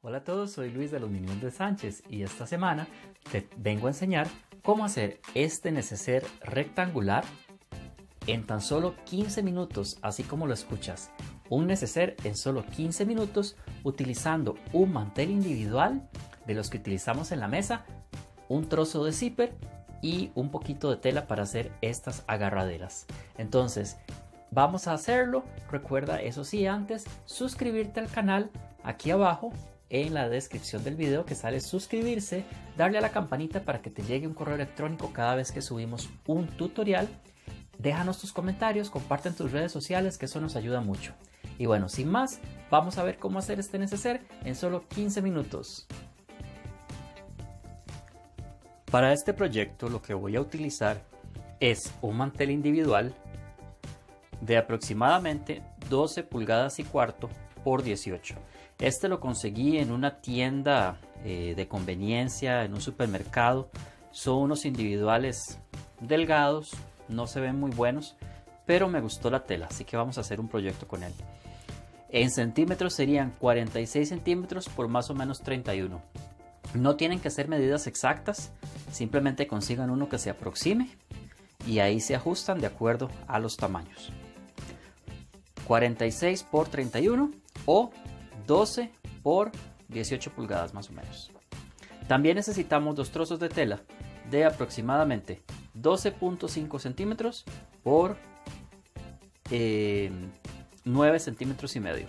Hola a todos, soy Luis de los Minions de Sánchez y esta semana te vengo a enseñar cómo hacer este neceser rectangular en tan solo 15 minutos, así como lo escuchas. Un neceser en solo 15 minutos utilizando un mantel individual de los que utilizamos en la mesa, un trozo de zipper y un poquito de tela para hacer estas agarraderas. Entonces, vamos a hacerlo. Recuerda, eso sí, antes suscribirte al canal aquí abajo en la descripción del video que sale suscribirse, darle a la campanita para que te llegue un correo electrónico cada vez que subimos un tutorial. Déjanos tus comentarios, comparte en tus redes sociales, que eso nos ayuda mucho. Y bueno, sin más, vamos a ver cómo hacer este neceser en solo 15 minutos. Para este proyecto lo que voy a utilizar es un mantel individual de aproximadamente 12 pulgadas y cuarto por 18. Este lo conseguí en una tienda de conveniencia, en un supermercado. Son unos individuales delgados, no se ven muy buenos, pero me gustó la tela, así que vamos a hacer un proyecto con él. En centímetros serían 46 centímetros por más o menos 31. No tienen que ser medidas exactas, simplemente consigan uno que se aproxime y ahí se ajustan de acuerdo a los tamaños. 46 por 31 o 12 por 18 pulgadas más o menos. También necesitamos dos trozos de tela de aproximadamente 12.5 centímetros por 9 centímetros y medio.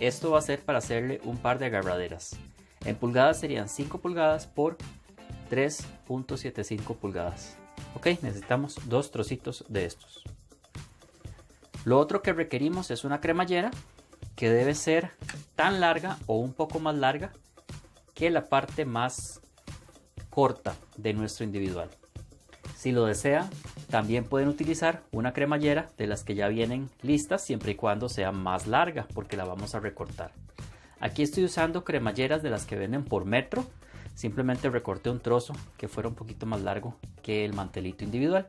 Esto va a ser para hacerle un par de agarraderas. En pulgadas serían 5 pulgadas por 3.75 pulgadas. Ok, necesitamos dos trocitos de estos. Lo otro que requerimos es una cremallera que debe ser tan larga o un poco más larga que la parte más corta de nuestro individual. Si lo desea, también pueden utilizar una cremallera de las que ya vienen listas, siempre y cuando sea más larga, porque la vamos a recortar. Aquí estoy usando cremalleras de las que venden por metro. Simplemente recorté un trozo que fuera un poquito más largo que el mantelito individual.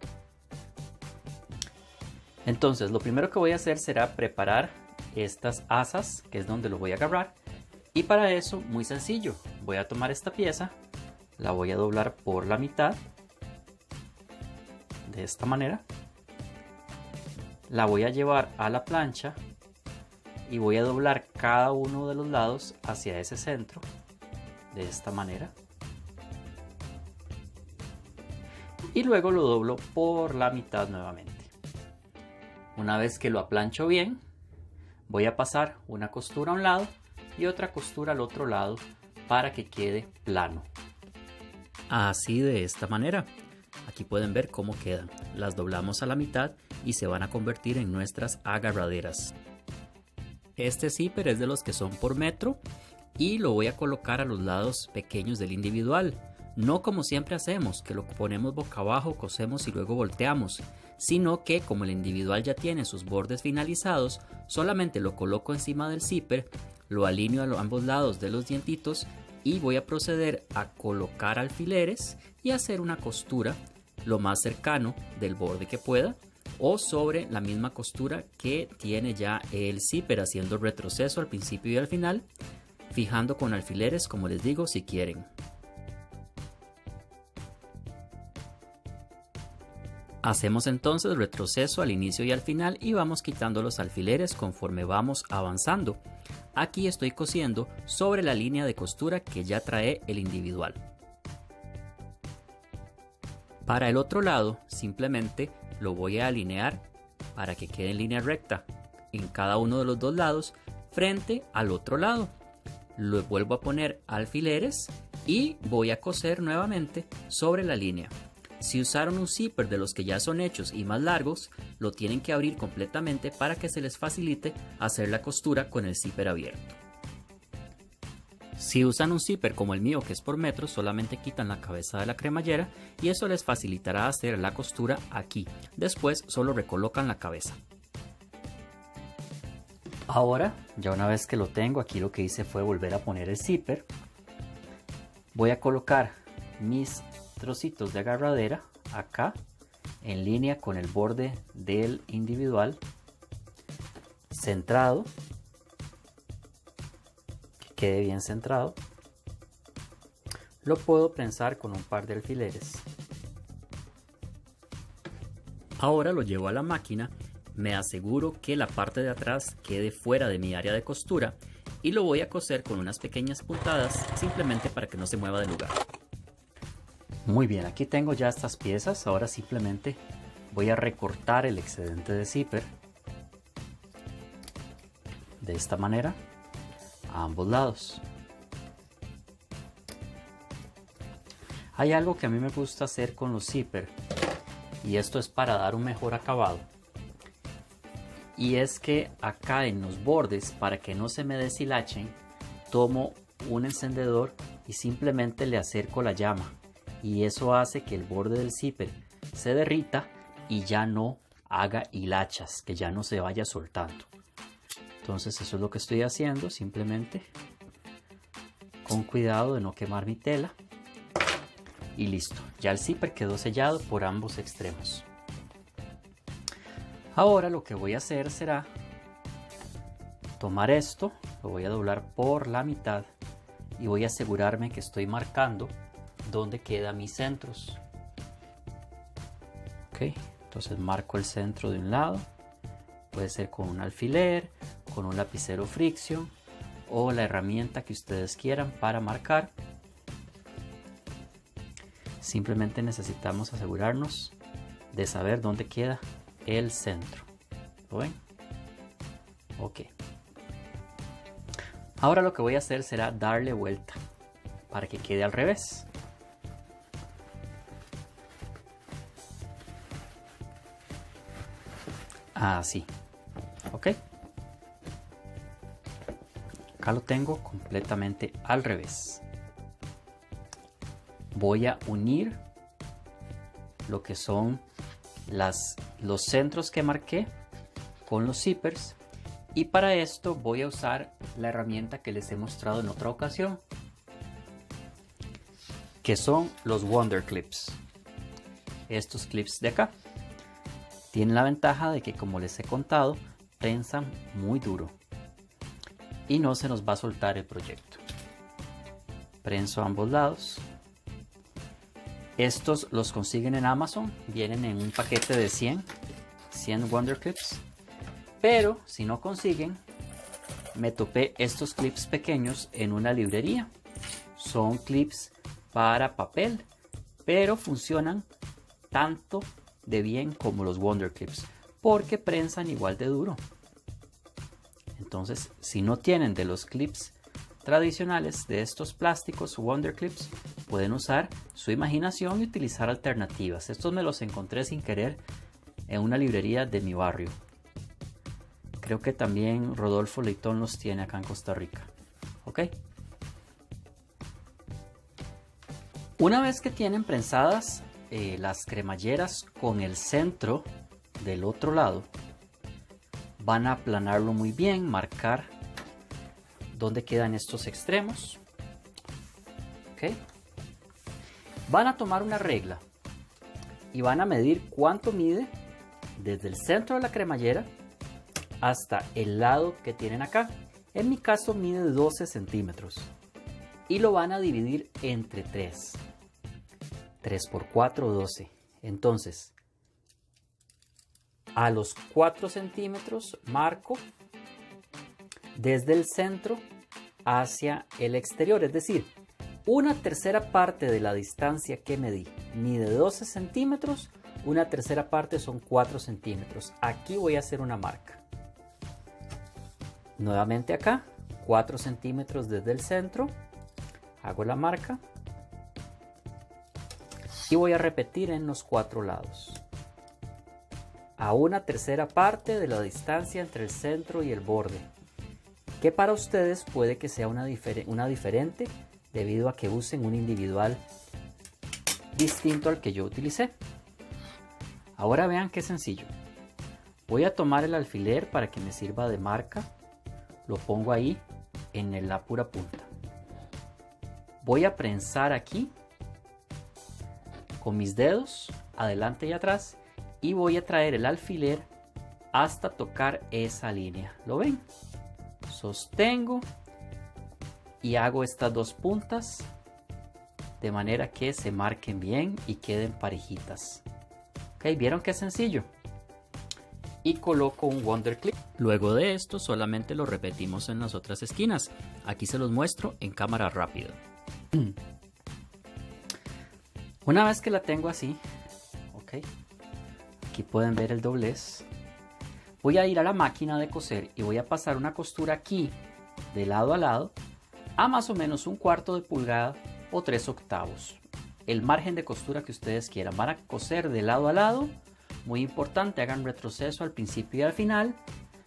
Entonces, lo primero que voy a hacer será preparar estas asas, que es donde lo voy a agarrar. Y para eso, muy sencillo, voy a tomar esta pieza, la voy a doblar por la mitad, de esta manera. La voy a llevar a la plancha y voy a doblar cada uno de los lados hacia ese centro, de esta manera. Y luego lo doblo por la mitad nuevamente. Una vez que lo aplancho bien, voy a pasar una costura a un lado y otra costura al otro lado para que quede plano. Así, de esta manera. Aquí pueden ver cómo quedan. Las doblamos a la mitad y se van a convertir en nuestras agarraderas. Este zipper es de los que son por metro y lo voy a colocar a los lados pequeños del individual. No como siempre hacemos, que lo ponemos boca abajo, cosemos y luego volteamos, sino que como el individual ya tiene sus bordes finalizados, solamente lo coloco encima del zipper, lo alineo a ambos lados de los dientitos y voy a proceder a colocar alfileres y hacer una costura lo más cercano del borde que pueda o sobre la misma costura que tiene ya el zipper, haciendo retroceso al principio y al final, fijando con alfileres, como les digo, si quieren. Hacemos entonces retroceso al inicio y al final y vamos quitando los alfileres conforme vamos avanzando. Aquí estoy cosiendo sobre la línea de costura que ya trae el individual. Para el otro lado, simplemente lo voy a alinear para que quede en línea recta en cada uno de los dos lados frente al otro lado. Lo vuelvo a poner alfileres y voy a coser nuevamente sobre la línea. Si usaron un zipper de los que ya son hechos y más largos, lo tienen que abrir completamente para que se les facilite hacer la costura con el zipper abierto. Si usan un zipper como el mío, que es por metro, solamente quitan la cabeza de la cremallera y eso les facilitará hacer la costura aquí. Después solo recolocan la cabeza. Ahora, ya una vez que lo tengo, aquí lo que hice fue volver a poner el zipper. Voy a colocar mis trocitos de agarradera acá en línea con el borde del individual, centrado, que quede bien centrado. lo puedo prensar con un par de alfileres. Ahora lo llevo a la máquina, me aseguro que la parte de atrás quede fuera de mi área de costura y lo voy a coser con unas pequeñas puntadas simplemente para que no se mueva del lugar. Muy bien, aquí tengo ya estas piezas. Ahora simplemente voy a recortar el excedente de zipper de esta manera a ambos lados. Hay algo que a mí me gusta hacer con los zipper, y esto es para dar un mejor acabado, y es que acá en los bordes, para que no se me deshilachen, tomo un encendedor y simplemente le acerco la llama, y eso hace que el borde del zipper se derrita y ya no haga hilachas, que ya no se vaya soltando. Entonces eso es lo que estoy haciendo, simplemente con cuidado de no quemar mi tela. Y listo, ya el zipper quedó sellado por ambos extremos. Ahora lo que voy a hacer será tomar esto, lo voy a doblar por la mitad y voy a asegurarme que estoy marcando dónde quedan mis centros. Ok, entonces marco el centro de un lado, puede ser con un alfiler, con un lapicero Friction o la herramienta que ustedes quieran para marcar. Simplemente necesitamos asegurarnos de saber dónde queda el centro. ¿Lo ven? Ok. Ahora lo que voy a hacer será darle vuelta para que quede al revés. Así. Ok. Acá lo tengo completamente al revés. Voy a unir lo que son los centros que marqué con los zippers, y para esto voy a usar la herramienta que les he mostrado en otra ocasión, que son los Wonder Clips. Estos clips de acá tienen la ventaja de que, como les he contado, prensan muy duro y no se nos va a soltar el proyecto. Prenso ambos lados. Estos los consiguen en Amazon, vienen en un paquete de 100 Wonder Clips, pero si no consiguen, me topé estos clips pequeños en una librería. Son clips para papel, pero funcionan tanto de bien como los Wonder Clips, porque prensan igual de duro. Entonces, si no tienen de los clips tradicionales, de estos plásticos Wonder Clips, pueden usar su imaginación y utilizar alternativas. Estos me los encontré sin querer en una librería de mi barrio. Creo que también Rodolfo Leitón los tiene acá en Costa Rica. ¿Ok? Una vez que tienen prensadas las cremalleras con el centro del otro lado, van a aplanarlo muy bien, marcar dónde quedan estos extremos. ¿Ok? Van a tomar una regla y van a medir cuánto mide desde el centro de la cremallera hasta el lado que tienen acá. En mi caso mide 12 centímetros y lo van a dividir entre 3. 3 por 4, 12. Entonces, a los 4 centímetros marco desde el centro hacia el exterior, es decir, una tercera parte de la distancia que medí mide 12 centímetros, una tercera parte son 4 centímetros. Aquí voy a hacer una marca. Nuevamente acá, 4 centímetros desde el centro, hago la marca y voy a repetir en los 4 lados. A una tercera parte de la distancia entre el centro y el borde, que para ustedes puede que sea una diferente debido a que usen un individual distinto al que yo utilicé. Ahora vean qué sencillo. Voy a tomar el alfiler para que me sirva de marca, lo pongo ahí en la pura punta. Voy a prensar aquí con mis dedos adelante y atrás y voy a traer el alfiler hasta tocar esa línea. ¿Lo ven? Sostengo y hago estas dos puntas de manera que se marquen bien y queden parejitas. Ok, ¿vieron qué sencillo? Y coloco un Wonder Clip. Luego de esto solamente lo repetimos en las otras esquinas. Aquí se los muestro en cámara rápida. Una vez que la tengo así, ok, aquí pueden ver el doblez. Voy a ir a la máquina de coser y voy a pasar una costura aquí de lado a lado a más o menos 1/4 de pulgada o 3/8. El margen de costura que ustedes quieran. Van a coser de lado a lado. Muy importante, hagan retroceso al principio y al final.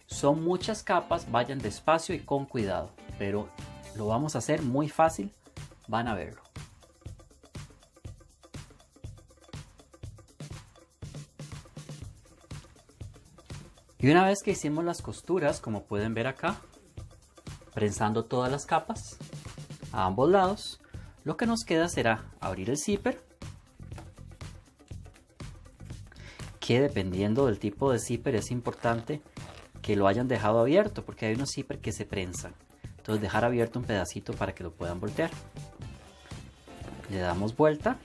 Son muchas capas, vayan despacio y con cuidado. Pero lo vamos a hacer muy fácil, van a verlo. Y una vez que hicimos las costuras, como pueden ver acá, prensando todas las capas a ambos lados, lo que nos queda será abrir el zipper, que dependiendo del tipo de zipper es importante que lo hayan dejado abierto, porque hay unos zipper que se prensan. Entonces dejar abierto un pedacito para que lo puedan voltear. Le damos vuelta.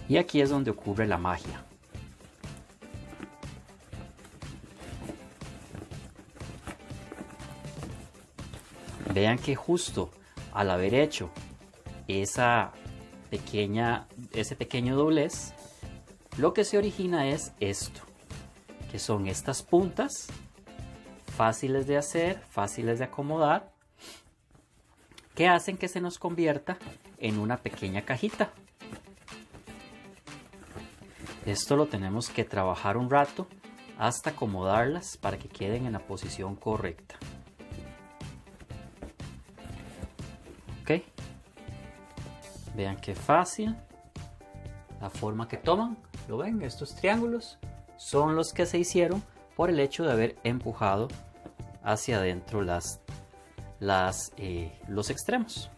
Y aquí es donde ocurre la magia. Vean que justo al haber hecho ese pequeño doblez, lo que se origina es esto, que son estas puntas fáciles de hacer, fáciles de acomodar, que hacen que se nos convierta en una pequeña cajita. Esto lo tenemos que trabajar un rato hasta acomodarlas para que queden en la posición correcta. Ok, vean qué fácil la forma que toman. ¿Lo ven? Estos triángulos son los que se hicieron por el hecho de haber empujado hacia adentro los extremos.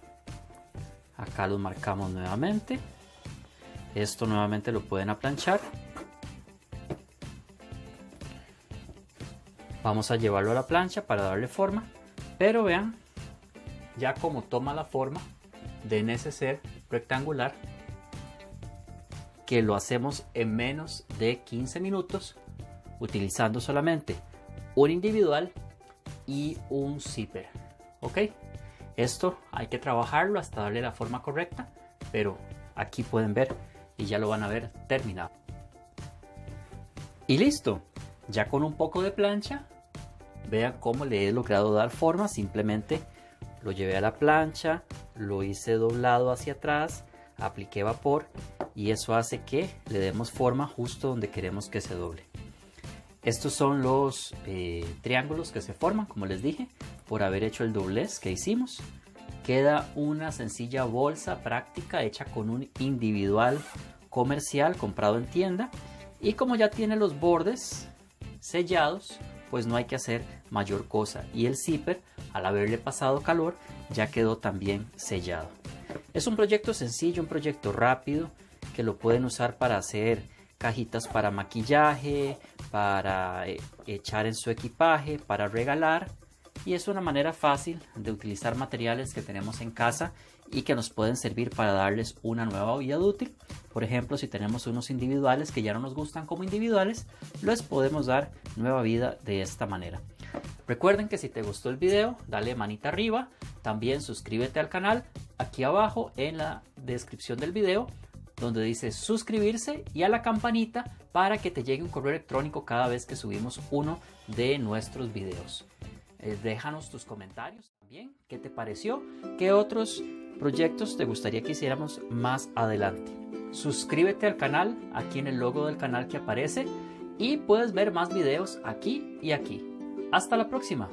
Acá los marcamos nuevamente. Esto nuevamente lo pueden aplanchar. Vamos a llevarlo a la plancha para darle forma. Pero vean ya como toma la forma de neceser rectangular, que lo hacemos en menos de 15 minutos utilizando solamente un individual y un zipper. Ok, esto hay que trabajarlo hasta darle la forma correcta, pero aquí pueden ver y ya lo van a ver terminado. Y listo, ya con un poco de plancha, vean cómo le he logrado dar forma. Simplemente lo llevé a la plancha, lo hice doblado hacia atrás, apliqué vapor y eso hace que le demos forma justo donde queremos que se doble. Estos son los triángulos que se forman, como les dije, por haber hecho el doblez que hicimos. Queda una sencilla bolsa práctica hecha con un individual comercial comprado en tienda, y como ya tiene los bordes sellados, pues no hay que hacer mayor cosa, y el zipper, al haberle pasado calor, ya quedó también sellado. Es un proyecto sencillo, un proyecto rápido, que lo pueden usar para hacer cajitas para maquillaje, para echar en su equipaje, para regalar, y es una manera fácil de utilizar materiales que tenemos en casa y que nos pueden servir para darles una nueva vida útil. Por ejemplo, si tenemos unos individuales que ya no nos gustan como individuales, les podemos dar nueva vida de esta manera. Recuerden que si te gustó el video, dale manita arriba, también suscríbete al canal, aquí abajo en la descripción del video, donde dice suscribirse, y a la campanita para que te llegue un correo electrónico cada vez que subimos uno de nuestros videos. Déjanos tus comentarios también, qué te pareció, qué otros proyectos te gustaría que hiciéramos más adelante. Suscríbete al canal, aquí en el logo del canal que aparece, y puedes ver más videos aquí y aquí. Hasta la próxima.